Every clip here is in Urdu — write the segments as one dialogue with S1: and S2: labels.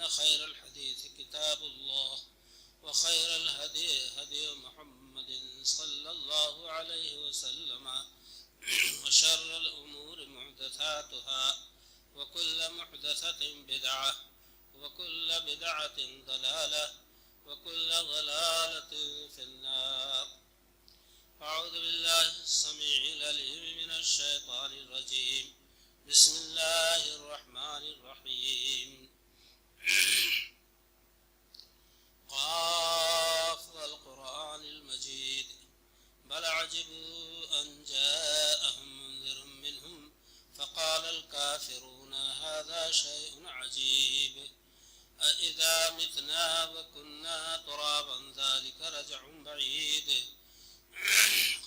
S1: خير الحديث كتاب الله وخير الهدي هدي محمد صلى الله عليه وسلم وشر الأمور محدثاتها وكل محدثة بدعة وكل بدعة ضلالة وكل ضلالة في النار. أعوذ بالله السميع العليم من الشيطان الرجيم. بسم الله الرحمن الرحيم. قاف والقرآن المجيد بل عجبوا أن جاءهم منذر منهم فقال الكافرون هذا شيء عجيب أإذا متنا وكنا ترابا ذلك رجع بعيد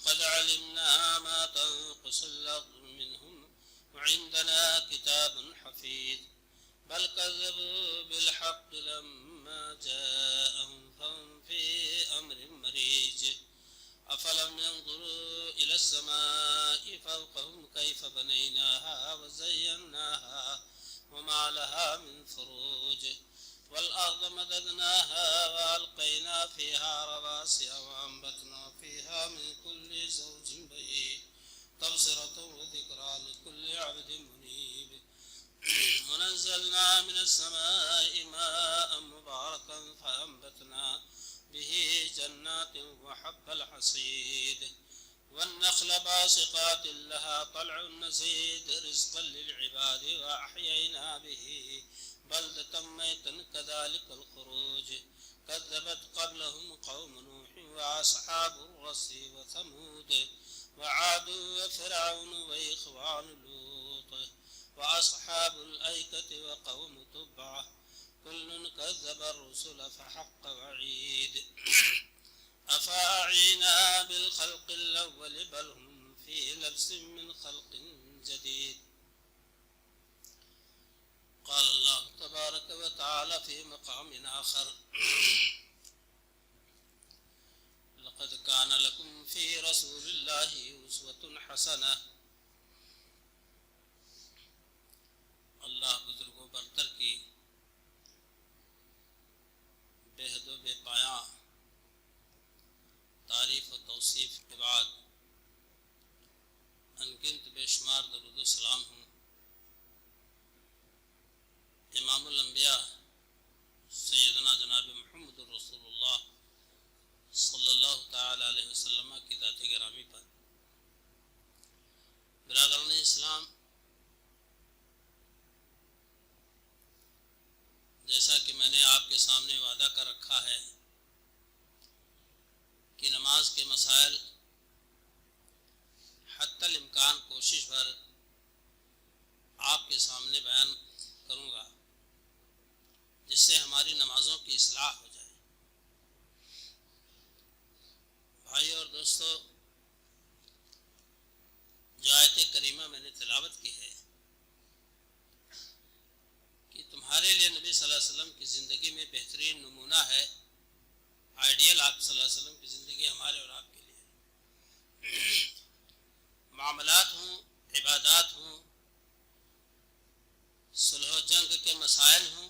S1: قد علمنا ما تنقص الأرض منهم وعندنا كتاب حفيظ بل كذبوا بالحق لما جاءهم فهم في أمر مريج أفلم ينظروا إلى السماء فوقهم كيف بنيناها وزيناها وما لها من فروج والأرض مددناها وألقينا فيها رواسي وأنبتنا فيها من كل زوج بهيج تبصرة وذكرى لكل عبد منيب ونزلنا من السماء ماء مباركا فأنبتنا به جنات وحب الحصيد والنخل باسقات لها طلع نضيد رزقا للعباد وأحيينا به بلدة ميتا كذلك الخروج كذبت قبلهم قوم نوح وأصحاب الرس وثمود وعاد وفرعون وإخوان لوط وأصحاب الأيكة وقوم تبع كل كذب الرسل فحق وعيد أفأعينا بالخلق الأول بل هم في لبس من خلق جديد. قال الله تبارك وتعالى في مقام آخر لقد كان لكم في رسول الله أسوة حسنة. اللہ بزرگ و برتر کی بے حد و بے پایاں تعریف و توصیف کے بعد انگنت بے شمار درود و سلام ہوں امام الانبیاء سیدنا جناب محمد رسول اللہ صلی اللہ تعالی علیہ وسلم کی ذات گرامی پر. برادران اسلام، جیسا کہ میں نے آپ کے سامنے وعدہ کر رکھا ہے کہ نماز کے مسائل حتی الامکان کوشش بھر آپ کے سامنے بیان کروں گا جس سے ہماری نمازوں کی اصلاح ہو جائے. بھائی اور دوستو، جو آیت کریمہ میں نے تلاوت کی ہے کہ تمہارے لیے نبی صلی اللہ علیہ وسلم کی زندگی میں بہترین نمونہ ہے، آئیڈیل آپ صلی اللہ علیہ وسلم کی زندگی ہمارے اور آپ کے لیے. معاملات ہوں، عبادات ہوں، صلح و جنگ کے مسائل ہوں،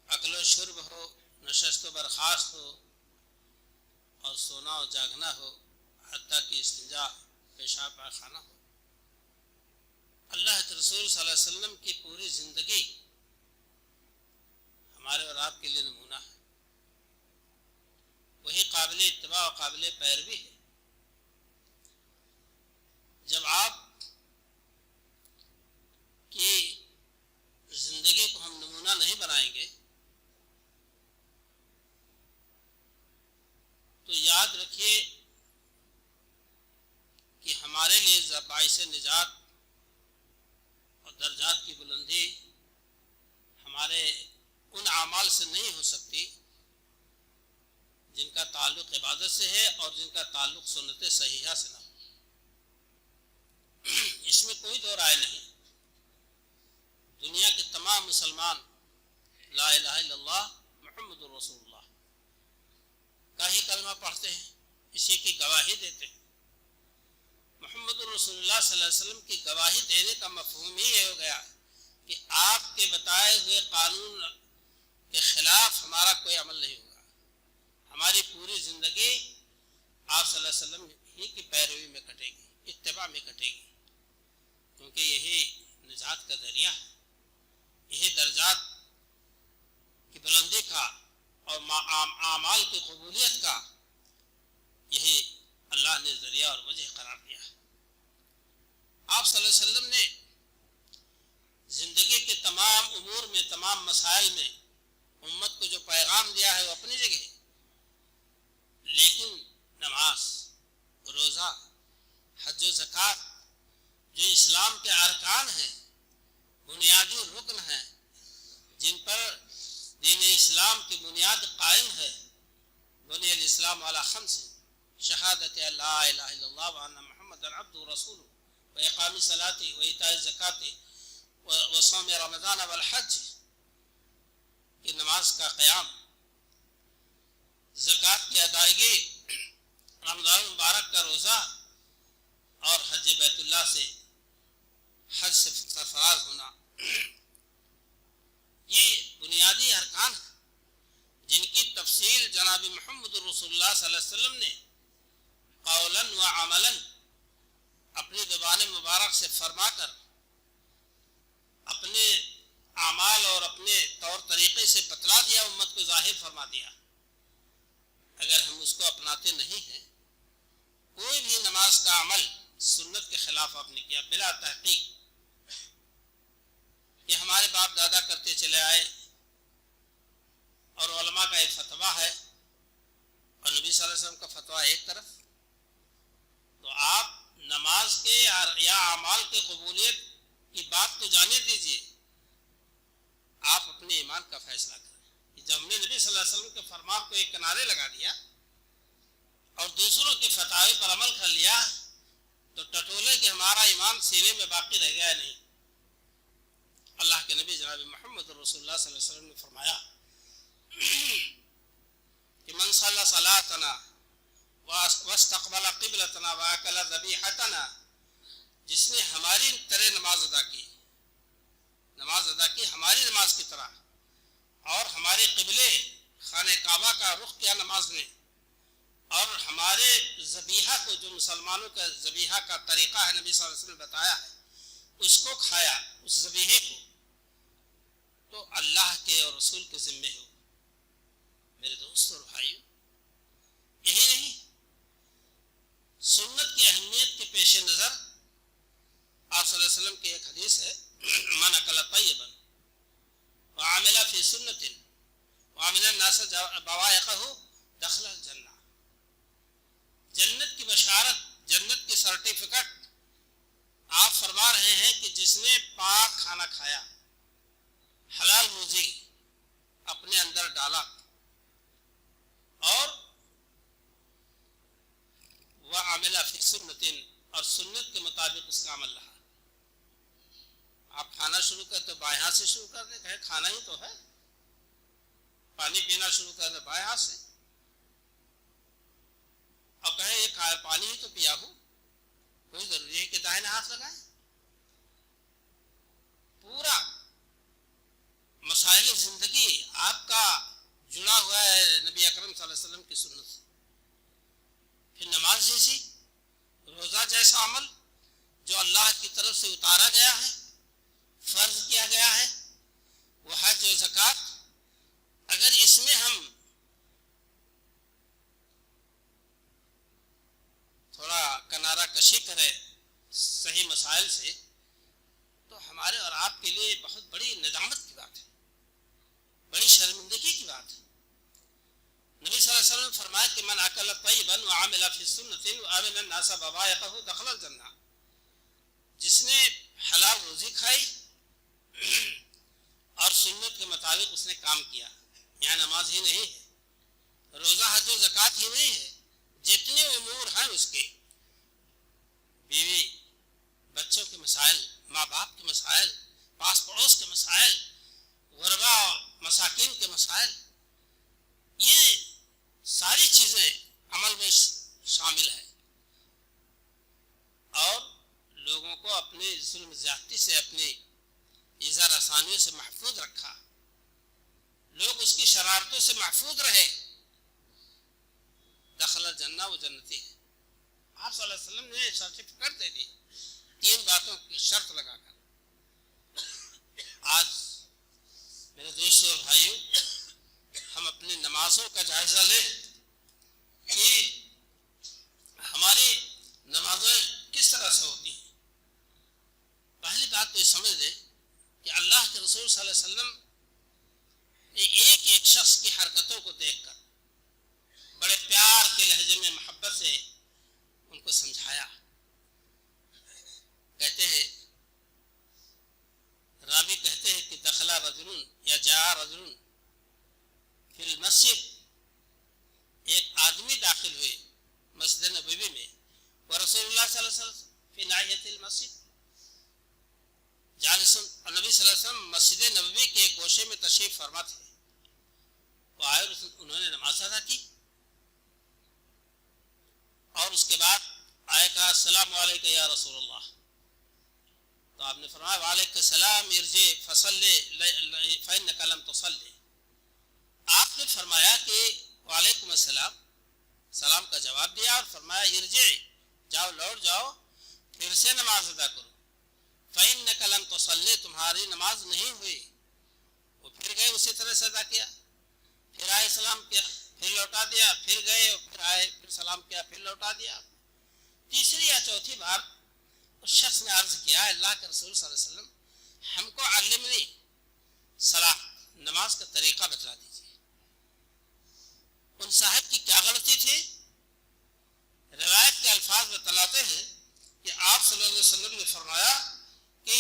S1: اکل و شرب ہو، نشست و برخاست ہو اور سونا و جاگنا ہو، حتیٰ کہ استنجا پیشاب پاخانہ ہو، اللہ کے رسول صلی اللہ علیہ وسلم کی پوری زندگی ہمارے اور آپ کے لیے نمونہ ہے. وہی قابل اتباع و قابل پیروی ہے. جب آپ کی زندگی کو ہم نمونہ نہیں بنائیں گے تو یاد رکھیے کہ ہمارے لیے باعث نجات اور درجات کی بلندی ہمارے ان اعمال سے نہیں ہو سکتی جن کا تعلق عبادت سے ہے اور جن کا تعلق سنت صحیحہ سے نہ ہو. اس میں کوئی دو رائے نہیں. دنیا کے تمام مسلمان لا الہ الا اللہ محمد رسول اللہ کا ہی کلمہ پڑھتے ہیں، اسی کی گواہی دیتے ہیں. محمد رسول اللہ صلی اللہ علیہ وسلم کی گواہی دینے کا مفہوم ہی یہ ہو گیا کہ آپ کے بتائے ہوئے قانون کے خلاف ہمارا کوئی عمل نہیں ہوگا. ہماری پوری زندگی آپ صلی اللہ علیہ وسلم ہی کی پیروی میں کٹے گی، اتباع میں کٹے گی، کیونکہ یہی نجات کا ذریعہ ہے. یہی درجات کی بلندی کا اور اعمال کی قبولیت کا یہی اللہ نے ذریعہ اور وجہ قرار دیا ہے. آپ صلی اللہ علیہ وسلم نے زندگی کے تمام امور میں، تمام مسائل میں امت کو جو پیغام دیا ہے وہ اپنی جگہ ہے، لیکن نماز، روزہ، حج و زکوٰۃ جو اسلام کے ارکان ہیں، بنیادی رکن ہیں، جن پر دین اسلام کی بنیاد قائم ہے. بنی الاسلام علی خمس: شہادت لا الہ الا اللہ وان محمد عبدہ ورسولہ واقام الصلاۃ وایتاء الزکوٰۃ وصوم رمضان والحج. کہ نماز کا قیام، زکوٰۃ کی ادائیگی، رمضان مبارک کا روزہ اور حج بیت اللہ سے، حج سے سرفراز ہونا، یہ بنیادی ارکان ہیں جن کی تفصیل جناب محمد رسول اللہ صلی اللہ علیہ وسلم نے قولاً و عملاً اپنی زبان مبارک سے فرما کر اپنے اعمال اور اپنے طور طریقے سے بتلا دیا، امت کو ظاہر فرما دیا. اگر ہم اس کو اپناتے نہیں ہیں، کوئی بھی نماز کا عمل سنت کے خلاف آپ نے کیا بلا تحقیق، یہ ہمارے باپ دادا کرتے چلے آئے اور علماء کا ایک فتویٰ ہے اور نبی صلی اللہ علیہ وسلم کا فتویٰ ایک طرف، تو آپ نماز کے یا اعمال کے قبولیت کی بات تو جانے دیجئے، آپ اپنے ایمان کا فیصلہ کریں. جب ہم نے نبی صلی اللہ علیہ وسلم کے فرمان کو ایک کنارے لگا دیا اور دوسروں کے فتاوی پر عمل کر لیا تو ٹٹولے کہ ہمارا ایمان سینے میں باقی رہ گیا نہیں. اللہ کے نبی جناب محمد رسول اللہ صلی اللہ علیہ وسلم نے فرمایا کہ من صلی صلاتنا واستقبل قبلتنا واکل ذبیحتنا، جس نے ہماری طرح نماز ادا کی ہماری نماز کی طرح، اور ہمارے قبلے خانہ کعبہ کا رخ کیا نماز نے، اور ہمارے ذبیحہ کو، جو مسلمانوں کا ذبیحہ کا طریقہ ہے نبی صلی اللہ علیہ وسلم نے بتایا ہے، اس کو کھایا، اس ذبیحے کو، تو اللہ کے اور رسول کے ذمے ہو. میرے دوستوں اور بھائیوں، یہی نہیں، سنت کی اہمیت کے پیش نظر آپ صلی اللہ علیہ وسلم کی ایک حدیث ہے: من اکل طیبا وعمل فی سنت وعمل الناس بوائقہ دخل الجنہ. جنت کی بشارت، جنت کی سرٹیفکیٹ آپ فرما رہے ہیں کہ جس نے پاک کھانا کھایا، حلال روزی اپنے اندر ڈالا، اور وعمل فی سنت، اور سنت کے مطابق اس کا عمل رہا. آپ کھانا شروع کرتے بائیں ہاتھ سے شروع کر دیں، کہیں کھانا ہی تو ہے. پانی پینا شروع کر دیں بائیں ہاتھ سے، اور کہیں یہ پانی ہی تو پیا ہوں، کوئی ضروری ہے کہ دائیں ہاتھ لگائیں. پورا مسائل زندگی آپ کا جڑا ہوا ہے نبی اکرم صلی اللہ علیہ وسلم کی سنت سے. پھر نماز جیسی، روزہ جیسا عمل جو اللہ کی طرف سے اتارا گیا ہے، فرض کیا گیا ہے، وہ حج و زکوٰۃ، اگر اس میں ہم تھوڑا کنارہ کشی کریں صحیح مسائل سے، تو ہمارے اور آپ کے لیے بہت بڑی ندامت کی بات ہے، بڑی شرمندگی کی بات ہے. نبی صلی اللہ علیہ وسلم نے فرمایا کہ من اکل طیبا وعمل فی سنت وعمل الناس بوائقہ دخل الجنہ. جس نے حلال روزی کھائی اور سنت کے مطابق اس نے کام کیا، یہاں نماز ہی نہیں ہے، روزہ حج و زکوٰۃ ہی نہیں ہے، جتنے امور ہیں اس کے، بیوی بچوں کے مسائل، ماں باپ کے مسائل، پاس پڑوس کے مسائل، غربا مساکین کے مسائل، یہ ساری چیزیں عمل میں شامل ہیں. اور لوگوں کو اپنے ظلم زیادتی سے، اپنی ایذا رسانیوں سے محفوظ رکھا، لوگ اس کی شرارتوں سے محفوظ رہے، دخل الجنہ، وہ جنتی ہے۔ آپ صلی اللہ علیہ وسلم نے سرٹیفکیٹ دے دی 3 باتوں کی شرط لگا کر۔ آج میرے دوستوں اور بھائیوں، ہم اپنی نمازوں کا جائزہ لیں کہ ہماری نمازیں کس طرح سے ہوتی ہیں۔ پہلی بات تو یہ سمجھ لیں کہ اللہ کے رسول صلی اللہ علیہ وسلم نے ایک ایک شخص کی حرکتوں کو دیکھ کر بڑے پیار کے لہجے میں محبت سے ان کو سمجھایا۔ کہتے ہیں، راوی کہتے ہیں کہ دخل رجل یا جاء رجل فی المسجد، ایک آدمی داخل ہوئے مسجد نبوی میں، ورسول اللہ صلی اللہ علیہ وسلم فی ناحیۃ المسجد جالس، اور نبی صلی اللہ علیہ وسلم مسجد نبوی کے ایک گوشے میں تشریف فرما تھے۔ وہ آئے اور انہوں نے نماز ادا کی، اور اس کے بعد آئے کہا السلام علیکم یا رسول اللہ، تو آپ نے فرمایا وعلیکم السلام ارجع فصلی فانک لم تصلی۔ آپ نے فرمایا کہ وعلیکم السلام، سلام کا جواب دیا، اور فرمایا ارجع، جاؤ، لوٹ جاؤ، پھر سے نماز ادا کرو، فانک لم تصلی، تمہاری نماز نہیں ہوئی۔ وہ پھر گئے، اسی طرح سے ادا کیا، پھر آئے سلام کیا، پھر لوٹا دیا، پھر گئے اور پھر آئے، پھر سلام کیا، پھر لوٹا دیا۔ تیسری یا چوتھی بار اس شخص نے عرض کیا اللہ کے رسول صلی اللہ علیہ وسلم، ہم کو علمنی صلاۃ، نماز کا طریقہ بتلا دیجیے۔ ان صاحب کی کیا غلطی تھی؟ روایت کے الفاظ بتلاتے ہیں کہ آپ صلی اللہ علیہ وسلم نے فرمایا کہ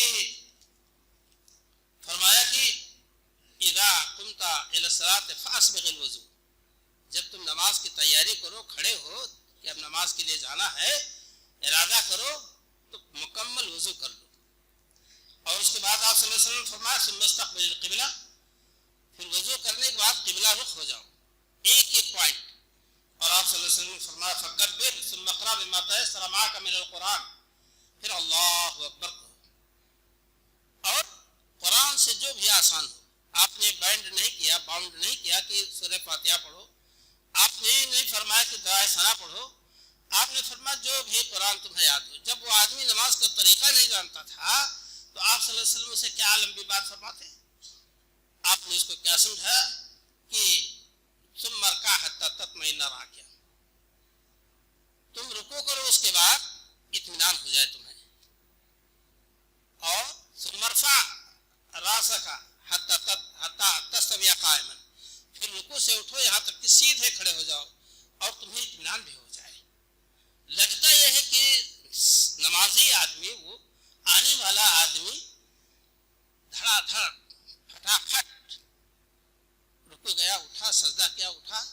S1: اذا قمت الى الصلاۃ فاسبغ الوضوء، جب تم نماز کی تیاری کرو، کھڑے ہو کہ اب نماز کے لیے جانا ہے، ارادہ کرو تو مکمل وضو کر لو۔ اور اس کے بعد آپ صلی اللہ علیہ وسلم نے فرمایا ثم استقبل القبلہ، پھر وضو کرنے کے بعد قبلہ رخ ہو جاؤ، ایک ایک پوائنٹ۔ اور آپ صلی اللہ علیہ وسلم نے فرمایا فکبر ثم اقرأ بما تيسر معك من القرآن، پھر اللہ اکبر کہو، اور قرآن سے جو بھی آسان ہو۔ آپ نے باؤنڈ نہیں کیا کہ سورہ فاتحہ پڑھو، آپ نے نہیں فرمایا کہ دعائے ثنا پڑھو، آپ نے فرمایا جو بھی قرآن تمہیں یاد ہو۔ جب وہ آدمی نماز کا طریقہ نہیں جانتا تھا تو آپ صلی اللہ علیہ وسلم سے کیا لمبی بات فرماتے؟ آپ نے اس کو کیا سمجھا کہ ثم ارکع حتی تطمئن راکعا، تم رکوع کرو، اس کے بعد اطمینان ہو جائے تمہیں، اور ثم ارفع راسک حتی تستوی قائما، پھر رکوع سے اٹھو یہاں تک کہ سیدھے کھڑے ہو جاؤ اور تمہیں اطمینان بھی ہو جائے۔ لگتا یہ ہے کہ نمازی آدمی، وہ آنے والا آدمی دھڑا دھڑ پھٹافٹ رکوع گیا، اٹھا، سجدہ کیا، اٹھا،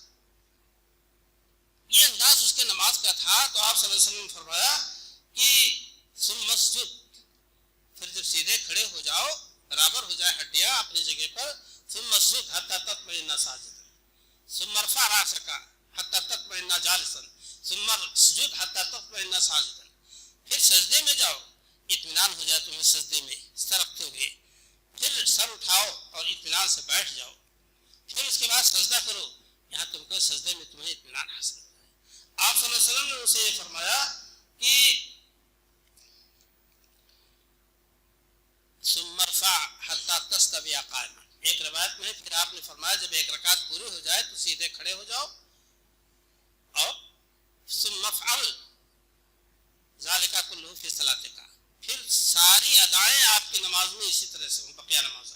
S1: یہ انداز اس کے نماز کا تھا۔ تو آپ صلی اللہ علیہ وسلم نے فرمایا کہ ثم اسجد، پھر جب سیدھے کھڑے ہو جاؤ، برابر ہو جائے ہڈیاں اپنی جگہ پر، ثم اسجد حتی تطمئن ساجدا، ثم ارفع راسک حتی تطمئن جالسا، ثم اسجد حتی تطمئن ساجدا، پھر سجدے میں جاؤ، اطمینان ہو جائے تمہیں سجدے میں رکھتے ہوئے، پھر سر اٹھاؤ اور اطمینان سے بیٹھ جاؤ، پھر اس کے بعد سجدہ کرو یہاں تم کو سجدے میں تمہیں اطمینان حاصل ہو جائے۔ آپ صلی اللہ علیہ وسلم نے اسے یہ فرمایا کہ ثم ارفع حتی تستوی قائما، ایک روایت میں پھر آپ نے فرمایا جب ایک رکعت پوری ہو جائے تو سیدھے کھڑے ہو جاؤ، اور ثم افعل ذالک کلہ فی صلاتک، پھر ساری ادائیں آپ کی نماز میں اسی طرح سے ہوں، بقیہ نماز،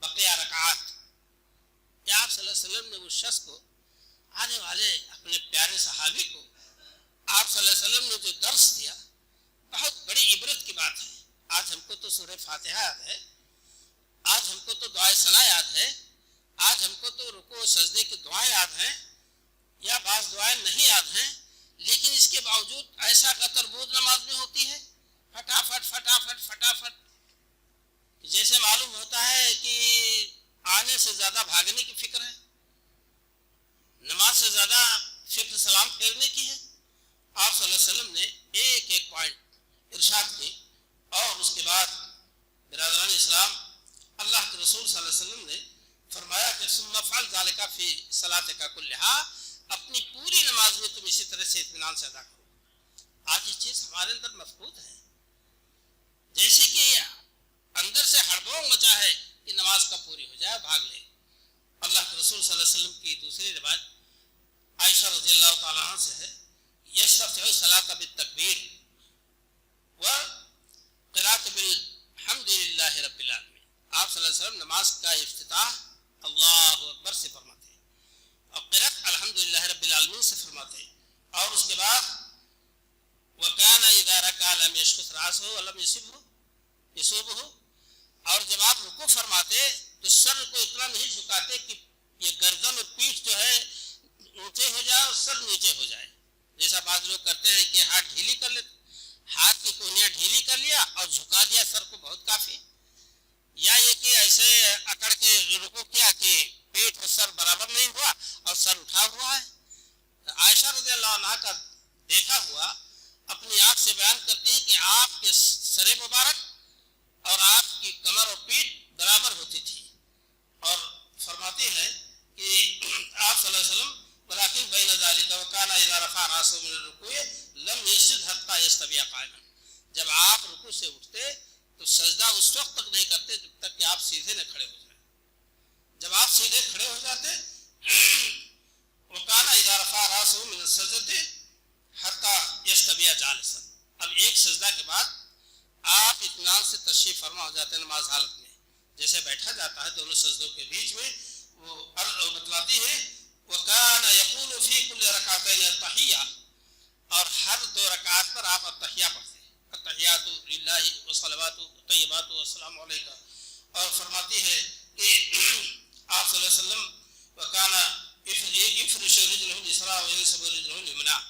S1: بقیہ رکعات۔ کہ آپ صلی اللہ علیہ وسلم نے اس شخص کو، آنے والے اپنے پیارے صحابی کو، آپ صلی اللہ علیہ وسلم نے جو درس دیا، بہت بڑی عبرت کی بات ہے۔ آج ہم کو تو سورہ فاتحہ یاد ہے، آج ہم کو تو دعائے ثنا یاد ہے، آج ہم کو تو رکوع و سجدے کی دعائیں یاد ہیں، یا بعض دعائیں نہیں یاد ہیں، لیکن اس کے باوجود ایسا قطر بود نماز میں ہوتی ہے، فٹافٹ فٹافٹ فٹافٹ، جیسے معلوم ہوتا ہے کہ آنے سے زیادہ بھاگنے کی فکر ہے، نماز سے زیادہ فکر سلام پھیرنے کی ہے۔ آپ صلی اللہ علیہ وسلم نے ایک ایک پوائنٹ ارشاد کی، اور اس کے بعد برادران اسلام اللہ کے رسول صلی اللہ علیہ وسلم نے فرمایا کہ ثم افعل ذلك فی صلاتک کلھا، اپنی پوری نماز میں تم اسی طرح سے اطمینان سے ادا کرو۔ آج یہ چیز ہمارے اندر مفقود ہے، جیسے کہ اندر سے ہڑبڑ مچا ہے کہ نماز کب پوری ہو جائے، بھاگ لے۔ اللہ کے رسول صلی اللہ علیہ وسلم کی دوسری روایت عائشہ رضی اللہ تعالیٰ عنہ سے ہے، یستفتح الصلاۃ بالتکبیر وقراءۃ بالحمد للہ رب العالمین۔ آپ صلی اللہ علیہ وسلم نماز کا افتتاح اللہ اکبر سے فرماتے ہیں اور قراءت الحمدللہ رب العالمین سے فرماتے ہیں، اور اس کے بعد وَكَانَ إِذَا رَكَعَ لَمْ يَشْخُصْ رَأْسَهُ وَلَمْ يَصُبْهُ، اور جب آپ رکوع فرماتے تو سر کو اتنا نہیں جھکاتے کہ یہ گردن اور پیٹھ جو ہے اونچے ہو جائے اور سر نیچے ہو جائے، جیسا بعض لوگ کرتے ہیں کہ ہاتھ ڈھیلی کر لیتے، ہاتھ کی کونیاں ڈھیلی کر لیا اور جھکا دیا سر کو، بہت کافی۔ یا یہ کہ ایسے اکڑ کے رکوع کیا کہ پیٹ اور سر برابر نہیں ہوا اور سر اٹھا ہوا ہے۔ عائشہ رضی اللہ عنہ کا دیکھا ہوا اپنی آنکھ سے بیان کرتے ہیں کہ آپ کے سر مبارک اور آپ کی کمر اور پیٹھ برابر ہوتی تھی، اور فرماتے ہیں کہ آپ صلی اللہ علیہ وسلم ولكن بين ذلك وكان اذا رفع راسه من الركوع لم يسجد حتى يستوي قائما، جب آپ رکوع سے اٹھتے تو سجدہ اس وقت تک نہیں کرتے جب تک کہ آپ سیدھے نہ کھڑے ہو جائیں۔ جب آپ سیدھے کھڑے ہو جاتے وكان اذا رفع راسه من السجدة حتى يستوي جالسا، اب ایک سجدہ کے بعد آپ اطمینان سے تشریف فرما ہو جاتے ہیں نماز حالت میں، جیسے بیٹھا جاتا ہے دونوں سجدوں کے بیچ میں۔ وہ بتلاتی ہے وَكَانَ يَقُولُ فِي كُلِّ رَكَعَتَيْنِ التَّحِيَّةَ، اور ہر دو رکعات پر آپ التحیہ پڑھتے ہیں، التحیات للہ والصلوات والطیبات والسلام علیکہ، اور فرماتی ہے کہ آپ صلی اللہ علیہ وسلم وَكَانَ يَفْرِشُ رِجْلَهُ الْيُسْرَىٰ وَيَنْصِبُ رِجْلَهُ الْيُمْنَىٰ،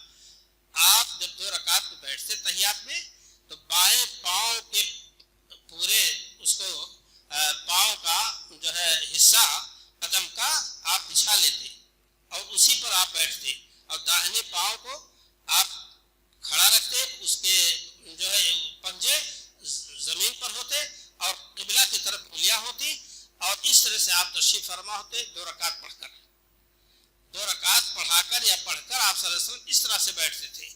S1: آپ جب دو رکعات میں بیٹھتے تحیات میں تو بائیں پاؤں کے پورے اس کو پاؤں کا جو ہے حصہ قدم کا آپ بچھا لیتے اور اسی پر آپ بیٹھتے، اور داہنے پاؤں کو آپ کھڑا رکھتے، اس کے جو ہے پنجے زمین پر ہوتے اور قبلہ کی طرف انگلیاں ہوتی، اور اس طرح سے آپ تشریف فرما ہوتے دو رکعت پڑھ کر۔ دو رکعت پڑھا کر یا پڑھ کر آپ صلی اللہ علیہ وسلم اس طرح سے بیٹھتے تھے،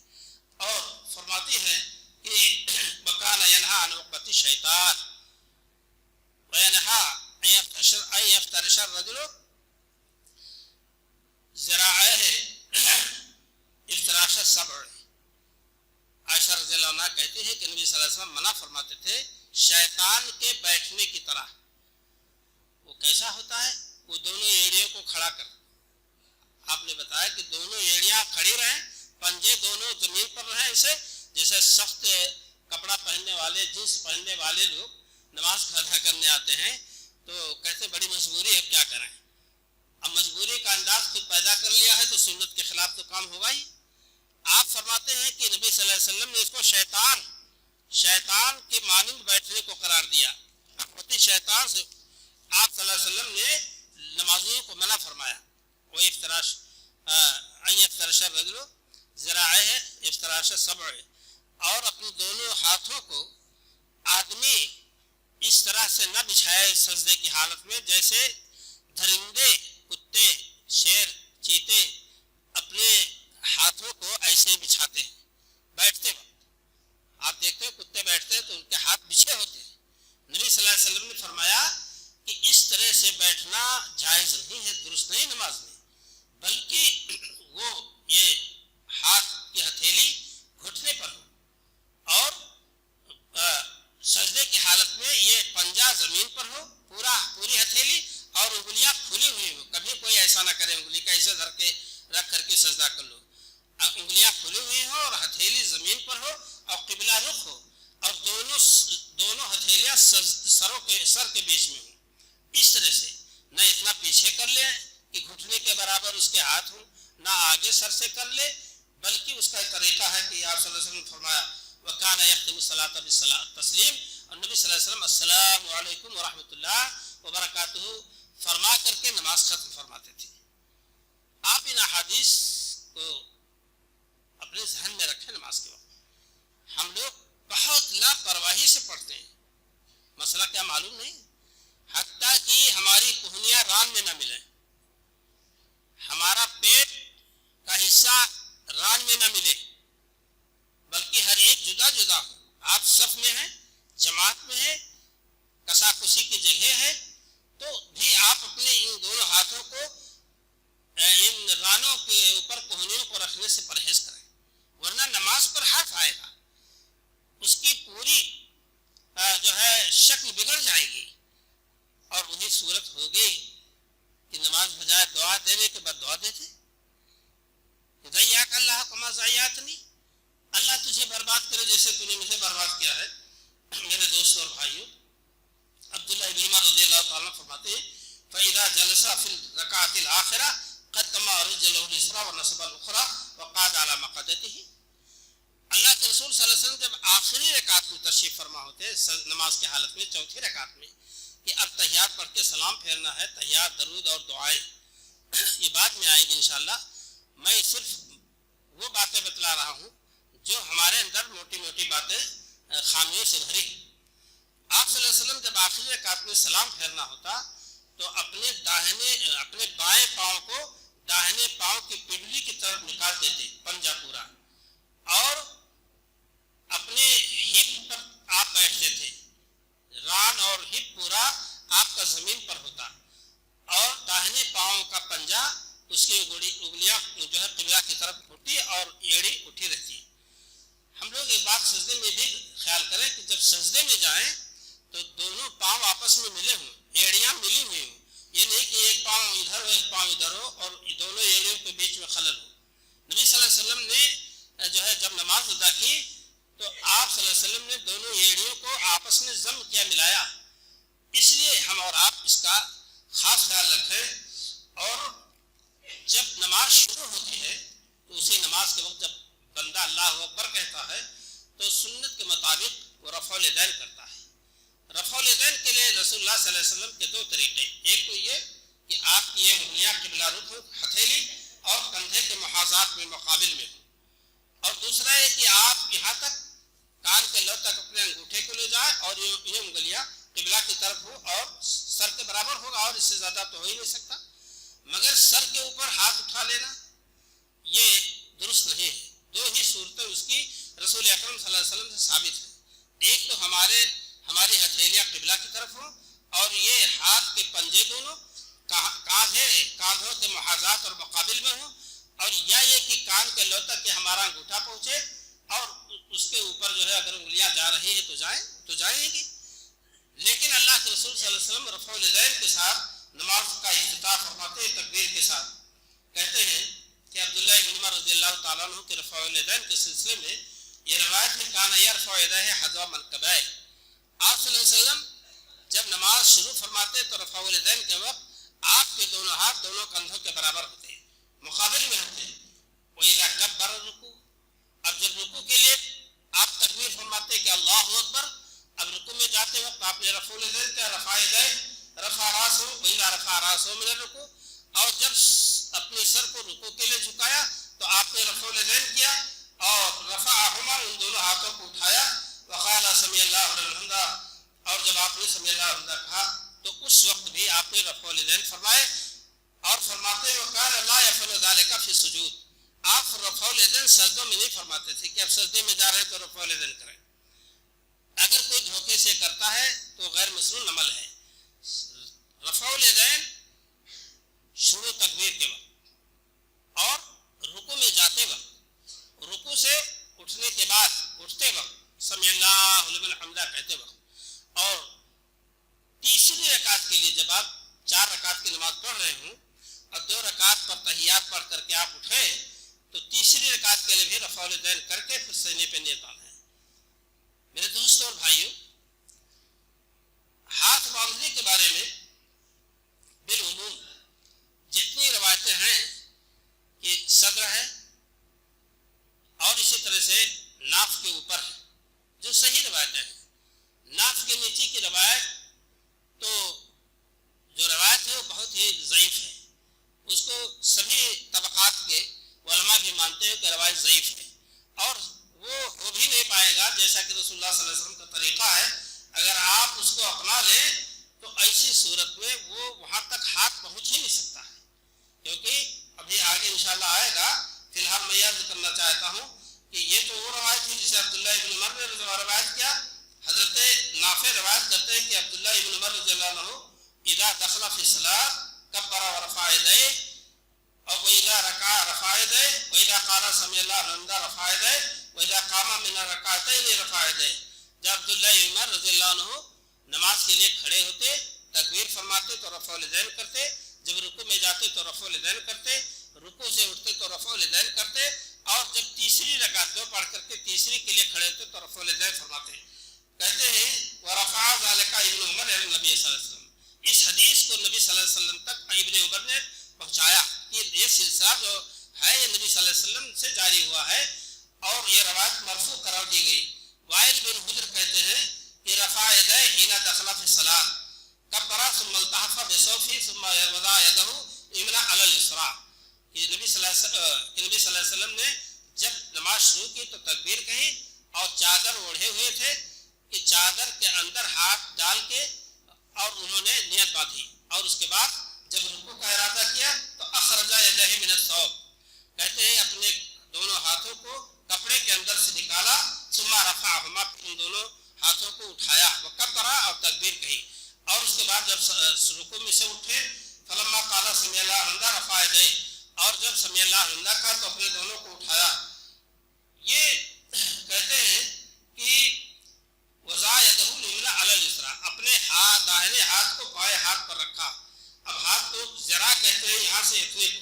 S1: اور فرماتی ہیں کہ وَكَانَ يَنْهَىٰ عَنْ عُقْبَةِ الشَّيْطَانِ وَيَنْهَىٰ أَن يَفْتَرِشَ الرَّجُلُ ذِرَاعَيْهِ افتراش السبع۔ عائشہ رضی اللہ عنہ کہتی ہے کہ نبی صلی اللہ علیہ وسلم منع فرماتے تھے شیطان کے بیٹھنے کی طرح۔ وہ کیسا ہوتا ہے؟ وہ دونوں ایڑیوں کو کھڑا کر، آپ نے بتایا کہ دونوں ایڑیاں کھڑی رہیں، پنجے دونوں زمین پر رہیں، اسے جیسے سخت کپڑا پہننے والے جنس پہننے والے لوگ نماز ادا کرنے آتے ہیں تو کہتے بڑی مجبوری ہے کیا کریں، اب مجبوری کا انداز خود پیدا کر لیا ہے تو سنت کے خلاف تو کام ہوگا ہی۔ آپ فرماتے ہیں کہ نبی صلی اللہ علیہ وسلم نے اس کو شیطان کے مانند بیٹھنے کو قرار دیا، شیطان سے آپ صلی اللہ علیہ وسلم نے نمازیوں کو منع فرمایا۔ وہ افتراش افتراش الرجل ذراعہ افتراش السبع، اور اپنے دونوں ہاتھوں کو آدمی اس طرح سے نہ بچھائے سجدے کی حالت میں جیسے درندے، کتے، شیر، چیتے اپنے ہاتھوں کو ایسے ہی بچھاتے ہیں بیٹھتے وقت۔ آپ دیکھتے ہیں کتے بیٹھتے ہیں تو ان کے ہاتھ بچھے ہوتے ہیں، نبی صلی اللہ علیہ وسلم نے فرمایا کہ اس طرح سے بیٹھنا جائز نہیں ہے، درست نہیں نماز میں، بلکہ وہ یہ ہاتھ کی ہتھیلی گھٹنے پر ہو اور سجدے کی حالت میں یہ پنجہ زمین پر ہو، پوری ہتھیلی اور انگلیاں کھلی ہوئی ہو، کبھی کوئی ایسا نہ کرے انگلی کا ایسے رکھ کر کے سجدہ کر لو، انگلیاں کھلی ہوئی ہو اور ہتھیلی زمین پر ہو اور قبلہ رخ ہو، اور دونوں ہتھیلیاں سر کے بیچ میں ہوں، اس طرح سے نہ اتنا پیچھے کر لے کہ گھٹنے کے برابر اس کے ہاتھ ہوں، نہ آگے سر سے کر لے، بلکہ اس کا ایک طریقہ ہے کہ آپ صلی اللہ علیہ وسلم نے فرمایا وَكَانَ يَخْتِمُ الصَّلَاةَ بِالتَّسْلِيمِ، اور نبی صلی اللہ علیہ وسلم السلام علیکم ورحمۃ اللہ وبرکاتہ فرما کر کے نماز ختم فرماتے تھے۔ آپ ان احادیث کو اپنے ذہن میں رکھیں نماز کے وقت۔ ہم لوگ بہت لاپرواہی سے پڑھتے ہیں، مسئلہ کیا معلوم نہیں، حتیٰ کہ ہماری کوہنیاں ران میں نہ ملیں، ہمارا پیٹ کا حصہ ران میں نہ ملے، بلکہ ہر ایک جدا جدا ہو۔ آپ صف میں ہیں، جماعت میں ہیں، کساکسی کی جگہ ہے، تو بھی آپ اپنے ان دونوں ہاتھوں کو ان رانوں کے اوپر کوہنیوں کو رکھنے سے پرہیز کریں، ورنہ نماز پر ہاتھ آئے گا، اس کی پوری جو ہے شکل بگڑ جائے گی، اور وہی صورت ہوگی کہ نماز بجائے دعا دینے کے بعد دعا دیتے، ضیعک اللہ کما ضیعتنی، اللہ تجھے برباد کرے جیسے تو نے مجھے برباد کیا ہے۔ میرے دوست اور بھائیوں، عبداللہ ابن عمر رضی اللہ تعالیٰ فرماتے ہیں فَإِذَا جَلَسَ فِي الرَّكَعَةِ الْآخِرَةِ قَدَّمَ رِجْلَهُ الْيُسْرَىٰ وَنَصَبَ الْأُخْرَىٰ وَقَعَدَ عَلَىٰ مَقْعَدَتِهِ۔ اللہ کے رسول صلی اللہ علیہ وسلم جب آخری رکعت میں تشریف فرما ہوتے نماز کی حالت میں، چوتھی رکعت میں، کہ اب تحیات پڑھ کے سلام پھیرنا ہے، تحیات، درود اور دعائیں یہ بعد میں آئیں گی انشاءاللہ، میں صرف وہ باتیں بتلا رہا ہوں جو ہمارے اندر موٹی موٹی باتیں خامیوں سے بھری۔ آپ صلی اللہ علیہ وسلم جب آخری رکعت میں سلام پھیرنا ہوتا تو اپنے بائیں پاؤں کو داہنے پاؤں کی پنڈلی کی طرف نکال دیتے، پنجہ پورا، اور اپنے ہپ پر آپ بیٹھتے تھے، ران اور ہپ پورا آپ کا زمین پر ہوتا، اور داہنے پاؤں کا پنجہ اس کی انگلیاں جو ہے قبلہ کی طرف اٹھی اور ایڑی اٹھی رہتی۔ ہم لوگ ایک بات سجدے میں بھی خیال کریں کہ جب سجدے میں جائیں تو دونوں پاؤں آپس میں ملے ہوں، ایڑیاں ملی ہوئی ہوں، یہ نہیں کہ ایک پاؤں ادھر ہو ایک پاؤں ادھر ہو اور دونوں ایڑیوں کے بیچ میں خلل ہو۔ نبی صلی اللہ علیہ وسلم نے جو ہے جب نماز ادا کی تو آپ صلی اللہ علیہ وسلم نے دونوں ایڑیوں کو آپس میں ضم کیا، ملایا۔ اس لیے ہم اور آپ اس کا خاص خیال رکھیں، اور جب نماز شروع ہوتی ہے تو اسی نماز کے وقت جب بندہ اللہ اکبر کہتا ہے تو سنت کے مطابق وہ رفع الیدین کرتا ہے۔ رفع الیدین کے لیے رسول اللہ صلی اللہ علیہ وسلم کے دو طریقے، ایک تو یہ کہ آپ کی یہ انگلیاں قبلہ رخ ہو، ہتھیلی اور کندھے کے محاذات میں مقابل میں ہو، اور دوسرا ہے کہ آپ یہاں تک کان کے لو تک اپنے انگوٹھے کو لے جائیں اور یہ انگلیاں قبلہ کی طرف ہو اور سر کے برابر ہوگا، اور اس سے زیادہ تو ہو ہی نہیں سکتا، مگر سر کے اوپر ہاتھ اٹھا لینا یہ درست نہیں ہے۔ دو ہی صورتیں اس کی رسول اکرم صلی اللہ علیہ وسلم سے ثابت ہے، ایک تو ہماری ہتھیلیاں قبلہ کی طرف ہوں، اور یہ ہاتھ کے پنجے دونوں کاندھوں کے محاذات اور مقابل میں ہوں، اور یا یہ کہ کان کے لو تک کہ ہمارا انگوٹھا پہنچے، اور اس کے اوپر جو ہے اگر انگلیاں جا رہی ہیں تو جائیں گی۔ لیکن اللہ کے رسول صلی اللہ علیہ وسلم رفع الیدین کے ساتھ نماز کا افتتاح فرماتے ہیں تکبیر کے ساتھ۔ کہتے ہیں کہ عبداللہ ابن عمر رضی اللہ تعالیٰ عنہ کے رفع الیدین کے سلسلے میں یہ روایت ہے کان یرفع یدیہ حذو منکبیہ، آپ صلی اللہ علیہ وسلم جب نماز شروع فرماتے تو رفع الیدین کے وقت آپ کے دونوں ہاتھ دونوں کندھوں کے برابر ہوتے، مقابل میں ہوتے۔ وَإِذَا كَبَّرَ الرُّكُوعَ، اب جب رکوع کے لیے آپ تکبیر فرماتے کہ اللہ اکبر، اب رکوع میں جاتے وقت آپ نے رفع الیدین کیا، رفع یدیہ، رفع راسہ، وَإِذَا رَفَعَ رَاسَهُ مِنَ الرُّكُوعِ، اور جب اپنے سر کو رکوع کے لیے جھکایا تو آپ نے رفع الیدین کیا اور رفعہما، ان دونوں ہاتھوں کو اٹھایا، وقال سمی اللہ لمن حمدہ، اور جب آپ نے سمی اللہ حمدہ کہا تو اس وقت بھی آپ نے رفع الیدین فرمائے، اور فرماتے وقال لا يفعل ذلك في السجود، آپ رفع الیدین سجدوں میں نہیں فرماتے تھے کہ اب سجدے میں جا رہے ہیں تو رفع الیدین کریں، اگر کوئی دھوکے سے کرتا ہے تو غیر مسنون عمل ہے۔ رفع الیدین شروع تکبیر کے وقت اور رکوع میں جاتے وقت، رکوع سے اٹھنے کے بعد اٹھتے وقت سمی اللہ لمن حمدہ کہتے وقت، اور تیسری رکعت کے لیے جب آپ 4 رکعت کی نماز پڑھ رہے ہوں اور 2 رکعت پر تحیات پڑھ کر کے آپ اٹھے تو تیسری رکعت کے لیے بھی رفع الیدین کر کے پھر سجدے پہ نیت آنا ہے۔ میرے دوستوں اور بھائیوں، ہاتھ باندھنے کے بارے میں بالعموم جتنی روایتیں ہیں کہ صدر ہے اور اسی طرح سے ناف کے اوپر ہے، جو صحیح روایتیں ہیں۔ ناف کے نیچے کی روایت تو جو روایت ہے وہ بہت ہی ضعیف ہے، اس کو سبھی طبقات کے علماء بھی مانتے ہیں کہ روایت ضعیف ہے، اور وہ ہو بھی نہیں پائے گا جیسا کہ رسول اللہ صلی اللہ علیہ وسلم کا طریقہ ہے، اگر آپ اس کو اپنا لیں تو ایسی چاہتا ہوں کہ یہ تو وہ روایت تھی جسے عبداللہ ابن عمر نے روایت کیا. حضرت نافع روایت کرتے ہیں کہ عبداللہ ابن عمر رضی اللہ عنہ اذا دخل فی الصلاۃ کبر ورفع یدیہ اور واذا رکع رفع یدیہ واذا قال سمع اللہ لمن حمدہ رفع یدیہ واذا قام من الرکعتین رفع یدیہ. جب عبداللہ ابن عمر رضی اللہ عنہ نماز کے لیے کھڑے ہوتے تکبیر فرماتے تو رفع الیدین کرتے, جب رکوع میں جاتے تو رفع الیدین کرتے, رکوع سے اٹھتے تو رفع الیدین کرتے, اور جب تیسری رکعت دو پڑھ کر کے تیسری کے لیے کھڑے ہوتے تو رفع الیدین فرماتے. کہتے ہیں ورفع ذلك ابن عمر الى النبی صلی اللہ علیہ وسلم. اس حدیث کو نبی صلی اللہ علیہ وسلم تک ابن عمر نے پہنچایا کہ یہ سلسلہ جو ہے یہ نبی صلی اللہ علیہ وسلم سے جاری ہوا ہے اور یہ روایت مرفوع قرار دی گئی. وائل بن حجر کہتے ہیں کہ رفع یدیہ حين دخل في الصلاۃ کبر ثم التحف بصوفه ثم وضع يده اليمنى على اليسرى. کہ نبی صلی اللہ علیہ وسلم نے جب نماز شروع کی تو تکبیر کہی اور چادر اوڑھے ہوئے تھے کہ چادر کے اندر ہاتھ ڈال کے اور انہوں نے نیت باندھی, اور اس کے بعد جب رکوع کا ارادہ کیا تو اخرج یدیہ من الثوب, کہتے ہیں اپنے دونوں ہاتھوں کو کپڑے کے اندر سے نکالا, ثم رفعهما, ان دونوں ہاتھوں کو اٹھایا, وکبر اور تکبیر کہی, اور اس کے بعد جب رکوع میں سے اٹھے فلما قال سمع اللہ حمدہ رفع یدیہ, اور جب سمع اللہ حمدہ کہا تو اپنے دونوں کو اٹھایا. یہ کہتے ہیں کہ وضع یدہ الیمنی علی الیسری, اپنے ہاتھ داہنے ہاتھ کو بائیں ہاتھ پر رکھا. اب ہاتھ کو ذراع کہتے ہیں یہاں سے اتنے کو,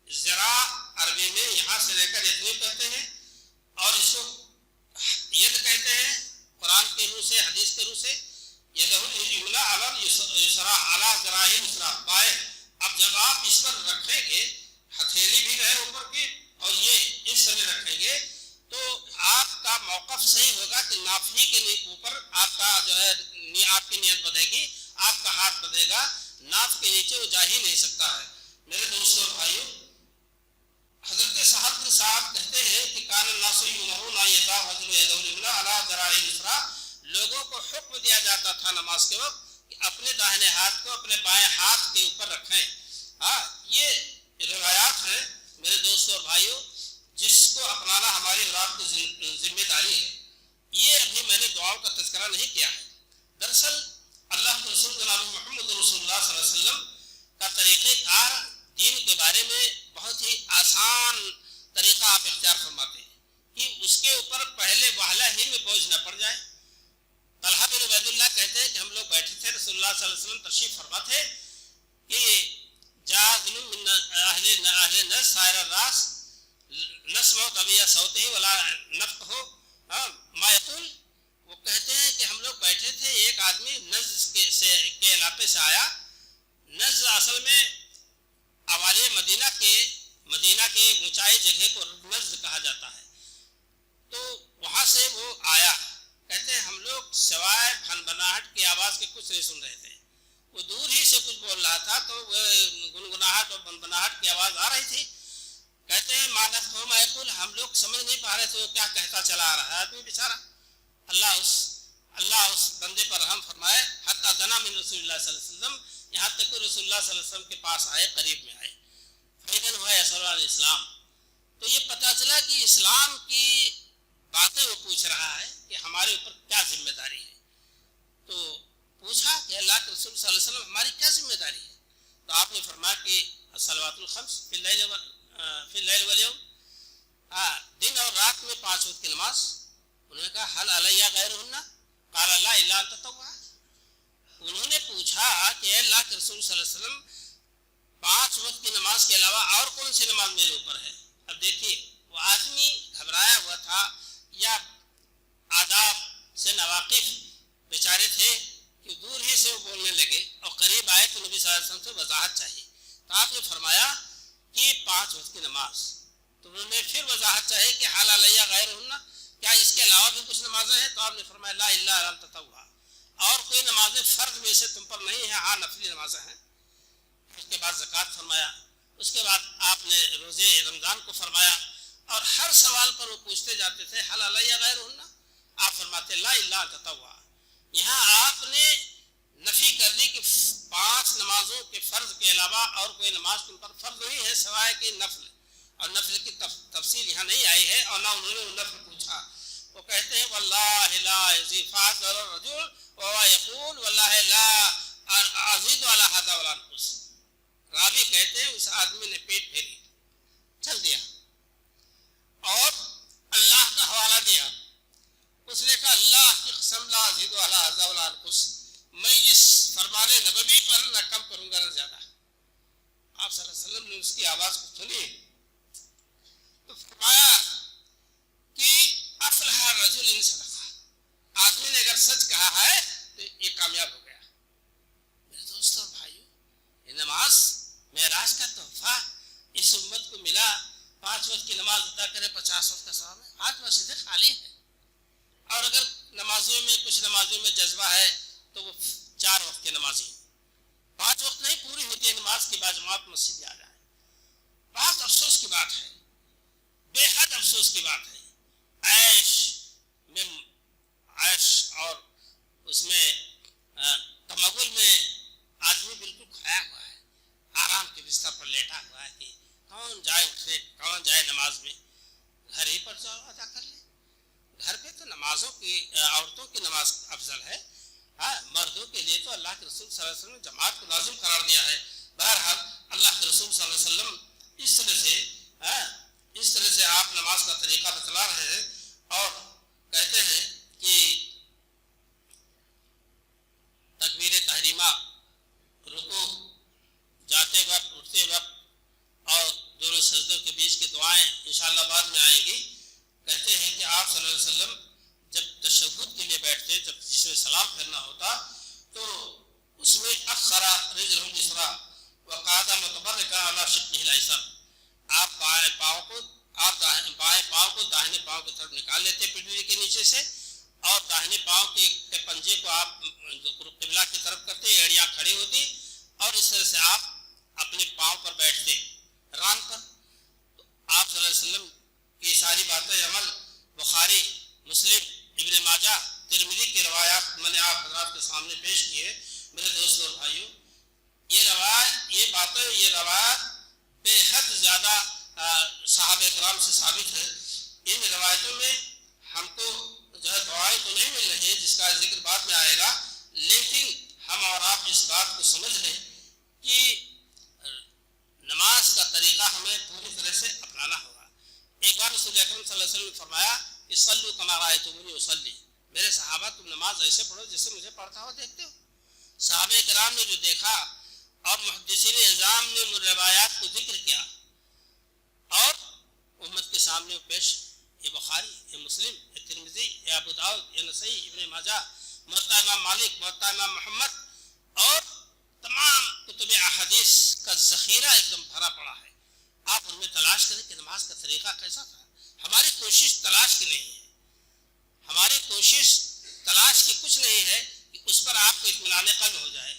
S1: ذراع عربی میں یہاں سے لے کر اتنے کہتے ہیں, اور اس کو ید کہتے ہیں قرآن کے روح سے حدیث کے روح سے. یدہ الیمنی علی الیسری علی ذراعہ الیسری, بائیں. اب جب آپ اس پر رکھیں گے ہتھیلی بھی رہے اوپر کی اور یہ اس طرح رکھیں گے تو آپ کا موقف صحیح ہوگا کہ نافی کے اوپر آپ کا جو ہے آپ کی نیت بدھے گی, آپ کا ہاتھ بدھے گا, ناف کے نیچے وہ جا ہی نہیں سکتا ہے. میرے دوستوں اور بھائیوں, حضرت سہل بن سعد کہتے ہیں کہ کان الناس یؤمرون ان یضع الرجل یدہ الیمنی علی ذراعہ الیسری, لوگوں کو حکم دیا جاتا تھا نماز کے وقت کہ اپنے داہنے ہاتھ کو اپنے بائیں ہاتھ کے اوپر رکھیں. یہ روایات ہیں میرے دوستوں اور بھائیوں جس کو اپنانا ہماری اور آپ کی ذمہ داری ہے. یہ ابھی میں نے دعاؤں کا تذکرہ نہیں کیا ہے. دراصل اللہ کے رسول جناب محمد رسول اللہ صلی اللہ علیہ وسلم کا طریقہ کار دین کے بارے میں بہت ہی آسان طریقہ آپ اختیار فرماتے ہیں کہ اس کے اوپر پہلے وہلہ ہی میں بوجھ نہ پڑ جائے. طلحہ بن عبید اللہ کہتے ہیں کہ ہم لوگ بیٹھے تھے, رسول اللہ صلی اللہ علیہ وسلم تشریف فرما تھے کہ جاء من اہل نجد سائر الراس نسمع طبیع صوتہ ولا نفقہ ما یقول. وہ کہتے ہیں کہ ہم لوگ بیٹھے تھے, ایک آدمی نجد کے علاقے سے آیا. نجد اصل میں اوالی مدینہ کے اونچائی جگہ کو نجد کہا جاتا ہے. تو وہاں سے وہ آیا. کہتے ہیں ہم لوگ سوائے بھنبھناہٹ کی آواز کے کچھ نہیں سن رہے تھے. وہ دور ہی سے کچھ بول رہا تھا تو گنگناہٹ اور بھنبھناہٹ کی آواز آ رہی تھی. کہتے ہیں ما نفقہ ما یقول, ہم لوگ سمجھ نہیں پا رہے تھے وہ کیا کہتا چلا آ رہا ہے آدمی بیچارہ. اللہ اس بندے پر رحم فرمائے. حتی دنا من رسول اللہ صلی اللہ علیہ وسلم, یہاں تک کہ رسول اللہ صلی اللہ علیہ وسلم کے پاس آئے, قریب میں آئے. فیدن ہوا یسأل عن الاسلام, تو یہ پتہ چلا کہ اسلام کی باتیں وہ پوچھ رہا ہے کہ ہمارے اوپر کیا ذمہ داری ہے. تو پوچھا کہ اللہ کے رسول صلی اللہ علیہ وسلم ہماری کیا ذمہ داری ہے. تو آپ نے فرمایا کہ الصلوات الخمس فی اللیل والیوم, دن اور رات میں 5 وقت کی نماز. انہوں نے کہا حل علیہ غیرہن, قال لا الا ان تطوع. انہوں نے پوچھا کہ اللہ کے رسول صلی اللہ علیہ وسلم 5 وقت کی نماز کے علاوہ اور کون سی نماز میرے اوپر ہے. اب دیکھیے وہ آدمی گھبرایا ہوا تھا یا آداب سے ناواقف بیچارے تھے کہ دور ہی سے وہ بولنے لگے اور قریب آئے تو نبی صلی اللہ علیہ وسلم سے وضاحت چاہیے. تو آپ نے فرمایا کہ 5 وقت کی نماز. تو انہوں نے پھر وضاحت چاہی کہ حل علیہ غیرہن, کیا اس کے علاوہ بھی کچھ نمازیں ہیں. تو آپ نے فرمایا لا الا ان تطوع, اور کوئی نمازیں فرض میں سے تم پر نہیں ہیں, ہاں نفلی نمازیں ہیں. اس کے بعد زکوٰۃ فرمایا. اس کے بعد آپ نے روزے رمضان کو فرمایا, اور ہر سوال پر وہ پوچھتے جاتے تھے حل علیہ غیرہن, آپ فرماتے لا الا ان تطوع. یہاں آپ نے نفی کر دی کہ 5 نمازوں کے فرض کے علاوہ اور کوئی نماز تم پر فرض نہیں ہے سوائے کہ نفل, اور نفل کی تفصیل یہاں نہیں لا يزيد فاعتذر الرجل وهو يقول والله لا ازيد ولا هذا ولا انقص. راوی کہتے ہیں اس آدمی نے پیٹ پھیری چل دیا اور اللہ کا حوالہ دیا. اس نے کہا اللہ کی قسم لا ازيد ولا هذا ولا انقص، میں اس فرمان نبوی پر نہ کم کروں گا نہ زیادہ. آپ صلی اللہ علیہ وسلم نے اس کی آواز کو سنی تو فرمایا کہ افلح الرجل ان صدق، آدمی نے اگر سچ کہا ہے تو یہ کامیاب ہو گیا. میرے دوستوں اور بھائیوں، یہ نماز معراج کا تحفہ اس امت کو ملا. 5 وقت کی نماز ادا کرے 50 وقت کا ثواب ہے. آج مسجدیں خالی ہیں، اور اگر نمازیوں میں کچھ نمازیوں میں جذبہ ہے تو وہ 4 وقت کی نمازی ہیں. 5 وقت نہیں پوری ہوتی ہے نماز کی باجماعت مسجد میں آ جائے. بہت افسوس کی بات ہے، بے حد افسوس کی بات ہے. عیش اور اس میں تمغل میں آدمی بالکل کھایا ہوا ہے، آرام کے بستر پر لیٹا ہوا ہے کہ کون جائے اٹھے، کون جائے نماز میں. گھر ہی پر جاؤ ادا کر لیں. گھر پہ تو نمازوں کی عورتوں کی نماز افضل ہے. مردوں کے لیے تو اللہ کے رسول صلی اللہ علیہ وسلم نے جماعت کو لازم قرار دیا ہے. بہرحال اللہ کے رسول صلی اللہ علیہ وسلم اس طرح سے آپ نماز کا طریقہ بتلا رہے ہیں اور کہتے ہیں کہ تکبیر تحریمہ رکوع جاتے وقت اٹھتے وقت اور دونوں سجدوں کے بیچ کی دعائیں انشاءاللہ بعد میں آئیں گی. کہتے ہیں کہ آپ صلی اللہ علیہ وسلم جب تشہد کے لیے بیٹھتے، جب جس میں سلام پھیرنا ہوتا تو اس میں اخر رجلہ اليسریٰ وقعد متبرکا علی شقہ الایسر، آپ بائیں پاؤں کو داہنے پاؤں کی طرف نکال لیتے پٹری کے نیچے سے، اور داہنے پاؤں کے پنجے کو آپ قبلہ کی طرف کرتے، ایڑیاں کھڑی ہوتی اور اس طرح سے آپ اپنے پاؤں پر بیٹھتے ران پر. تو آپ صلی اللہ علیہ وسلم کی ساری باتیں عمل بخاری، مسلم، ابن ماجہ، ترمذی کی روایات میں نے آپ حضرات کے سامنے پیش کیے. میرے دوستوں اور بھائیوں، یہ روایات بے حد زیادہ صحابہ کرام سے ثابت ہے. ان روایتوں میں ہم کو جو ہے دعائیں تو نہیں مل رہی ہے جس کا ذکر بعد میں آئے گا، لیکن ہم اور آپ اس بات کو سمجھ لیں کہ نماز کا طریقہ ہمیں پوری طرح سے اپنانا ہوگا. ایک بار رسول اکرم صلی اللہ علیہ وسلم نے فرمایا کہ صلوا کما رأیتمونی اصلی، میرے صحابہ تم نماز ایسے پڑھو جیسے مجھے پڑھتا ہوا دیکھتے ہو. صحابہ کرام نے جو دیکھا اور محدثین اعظام نے ان روایات کو ذکر کیا اور امت کے سامنے پیش، یہ بخاری، یہ مسلم، یہ ترمذی، یہ ابو داؤد، یہ نسائی، ابن ماجہ، موطا امام مالک، موطا امام محمد اور تمام کتب احادیث کا ذخیرہ ایک دم بھرا پڑا ہے. آپ ان میں تلاش کریں کہ نماز کا طریقہ کیسا تھا. ہماری کوشش تلاش کی نہیں ہے، ہماری کوشش تلاش کی کچھ نہیں ہے کہ اس پر آپ کو اطمینان قلب ہو جائے.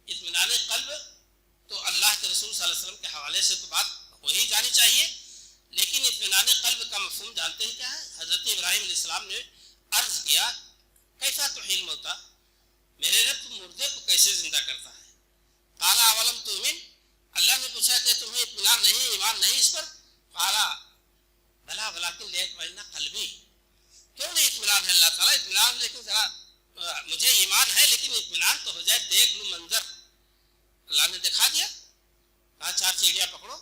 S1: اطمینان قلب تو اللہ کے رسول صلی اللہ علیہ وسلم کے حوالے سے تو بات ہو ہی جانی چاہیے، لیکن اطمینان قلب کا مفہوم جانتے ہیں کیا ہے؟ حضرت ابراہیم علیہ السلام نے عرض کیا کیسا تحیی الموتیٰ، میرے رب تم مردے کو کیسے زندہ کرتا ہے؟ قال اولم تؤمن، اللہ نے پوچھا کہ تمہیں اطمینان نہیں، ایمان نہیں اس پر؟ قال بلا ولکن لیطمئن قلبی، کیوں نہیں اطمینان ہے اللہ تعالیٰ؟ اطمینان لیکن ذرا مجھے ایمان ہے لیکن اطمینان تو ہو جائے، دیکھ لوں منظر. اللہ نے دکھا دیا، کہا 4 چڑیاں پکڑو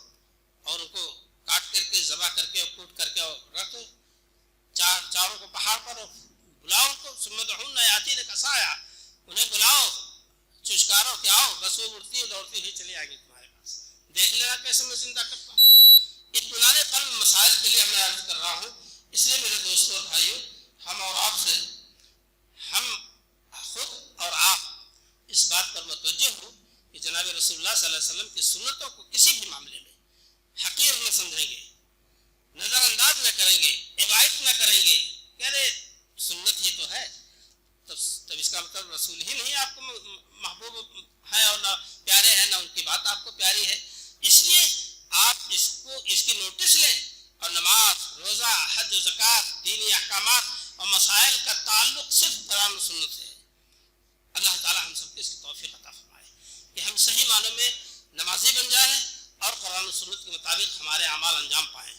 S1: اور ان کو کاٹ کر کے ذبح کر کے اور کوٹ کر کے رکھ دو، چاروں کو پہاڑ پر بلاؤ کو، ثم ادعوهن یاتینک سعیا، انہیں بلاؤ چشکارو کہ آؤ، بس وہ اڑتی دوڑتی ہی چلی آئیں گی تمہارے پاس، دیکھ لینا کیسے میں زندہ کرتا ہوں. اطمینان قلب مسائل کے لیے میں عرض کر رہا ہوں. اس لیے میرے دوستوں اور بھائیوں، ہم اور آپ سے، ہم خود اور آپ اس بات پر متوجہ ہوں کہ جناب رسول اللہ صلی اللہ علیہ وسلم کی سنتوں کو کسی بھی معاملے میں حقیر نہ سمجھیں گے، نظر انداز نہ کریں گے، عبادت نہ کریں گے کہ ارے سنت ہی تو ہے، تب اس کا مطلب رسول ہی نہیں آپ کو محبوب ہے اور نہ پیارے ہیں، نہ ان کی بات آپ کو پیاری ہے. اس لیے آپ اس کی نوٹس لیں اور نماز، روزہ، حج و زکوٰۃ، دینی احکامات اور مسائل کا تعلق صرف قرآن و سنت سے ہے. اللہ تعالی ہم سب کو اس کی توفیق عطا فرمائے کہ ہم صحیح معنوں میں نمازی بن جائیں اور قرآن و سنت کے مطابق ہمارے اعمال انجام پائیں.